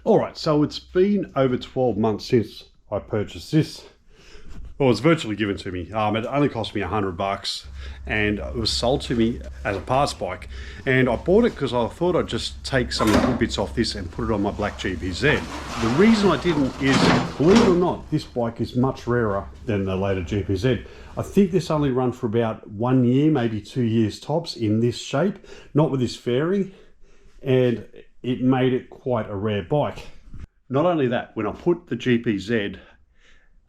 All right, so it's been over 12 months since I purchased this. Well, it was virtually given to me. It only cost me $100 and it was sold to me as a parts bike. And I bought it because I thought I'd just take some of the good bits off this and put it on my black GPZ. The reason I didn't is, believe it or not, this bike is much rarer than the later GPZ. I think this only run for about 1 year, maybe 2 years tops in this shape, not with this fairing. And it made it quite a rare bike. Not only that, when I put the GPZ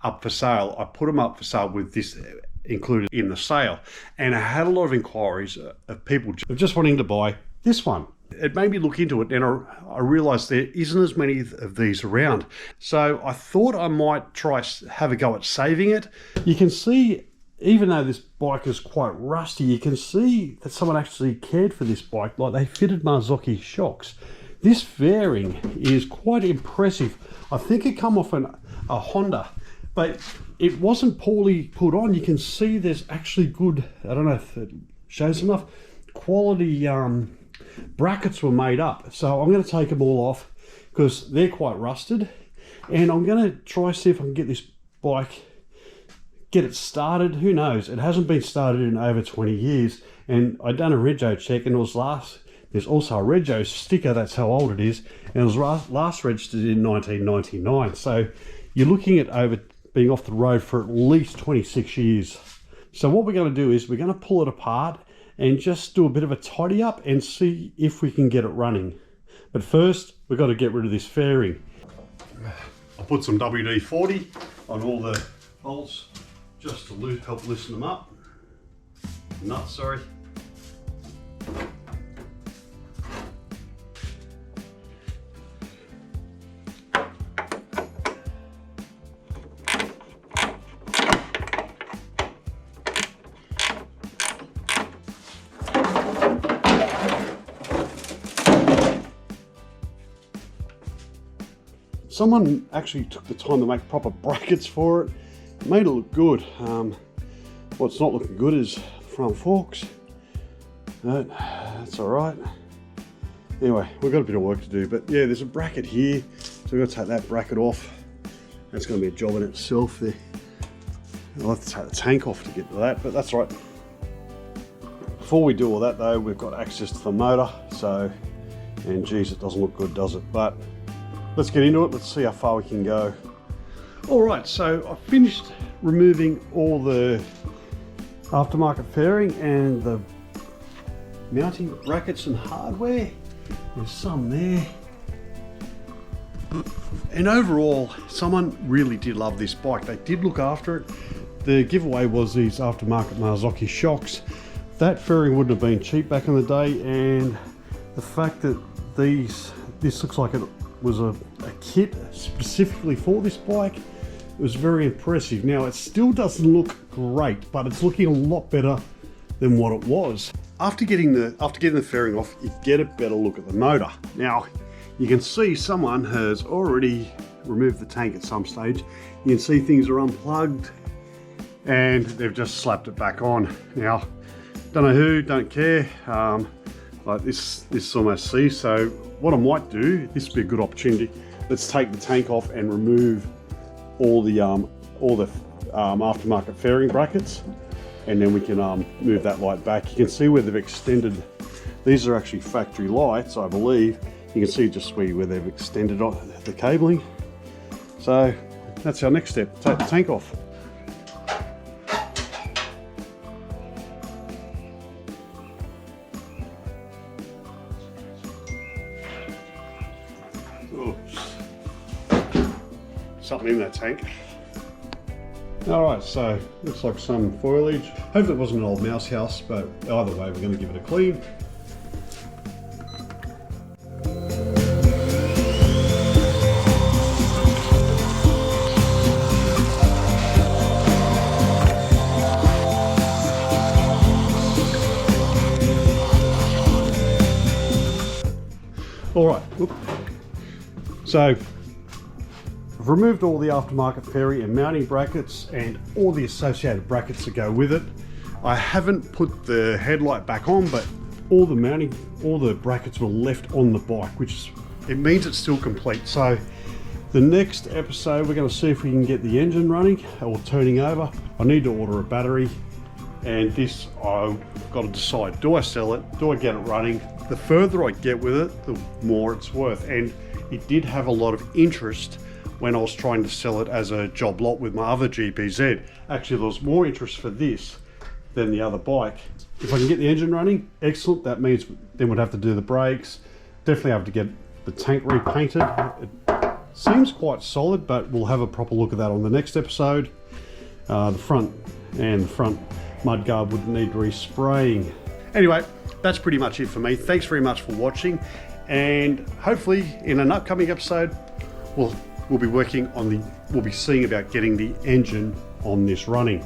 up for sale, I put them up for sale with this included in the sale. And I had a lot of inquiries of people just wanting to buy this one. It made me look into it, and I realized there isn't as many of these around. So I thought I might try have a go at saving it. You can see, even though this bike is quite rusty, you can see that someone actually cared for this bike. Like, they fitted Kawasaki shocks. This fairing is quite impressive. I think it come off a Honda, but it wasn't poorly put on. You can see there's actually good, I don't know if it shows enough, quality brackets were made up. So I'm going to take them all off because they're quite rusted. And I'm going to try see if I can get this bike, get it started. Who knows? It hasn't been started in over 20 years. And I done a rego check, and it was there's also a rego sticker, that's how old it is, and it was last registered in 1999. So you're looking at over being off the road for at least 26 years. So what we're going to do is we're going to pull it apart and just do a bit of a tidy up and see if we can get it running. But first, we've got to get rid of this fairing. I put some WD-40 on all the bolts just to help loosen them up. Nuts, sorry. Someone actually took the time to make proper brackets for it. It made it look good. What's not looking good is the front forks. That's all right. Anyway, we've got a bit of work to do, but yeah, there's a bracket here, so we've got to take that bracket off. That's going to be a job in itself there. I'll have to take the tank off to get to that, but that's all right. Before we do all that though, we've got access to the motor, so, and geez, it doesn't look good, does it? But let's get into it. Let's see how far we can go. All right, so I finished removing all the aftermarket fairing and the mounting brackets and hardware. There's some there. And overall, someone really did love this bike. They did look after it. The giveaway was these aftermarket Kawasaki shocks. That fairing wouldn't have been cheap back in the day, and the fact that this looks like it was a kit specifically for this bike, it was very impressive. Now, it still doesn't look great, but it's looking a lot better than what it was. After getting the fairing off, you get a better look at the motor. Now, you can see someone has already removed the tank at some stage. You can see things are unplugged and they've just slapped it back on. Now, don't know who, don't care. Like this is almost seized, so what I might do, this would be a good opportunity. Let's take the tank off and remove all the aftermarket fairing brackets, and then we can move that light back. You can see where they've extended. These are actually factory lights, I believe. You can see just where they've extended the cabling. So that's our next step, take the tank off. Something in that tank. Alright, so looks like some foliage. Hopefully it wasn't an old mouse house, but either way we're going to give it a clean. Alright, so I've removed all the aftermarket fairing and mounting brackets and all the associated brackets that go with it. I haven't put the headlight back on, but all the brackets were left on the bike, which is it means it's still complete. So the next episode, we're going to see if we can get the engine running or turning over. I need to order a battery, and this I've got to decide, do I sell it, do I get it running? The further I get with it, the more it's worth. And it did have a lot of interest when I was trying to sell it as a job lot with my other GPZ. Actually, there was more interest for this than the other bike. If I can get the engine running, excellent. That means then we'd have to do the brakes. Definitely have to get the tank repainted. It seems quite solid, but we'll have a proper look at that on the next episode. The front mudguard would need respraying. Anyway, that's pretty much it for me. Thanks very much for watching, and hopefully in an upcoming episode we'll be seeing about getting the engine on this running.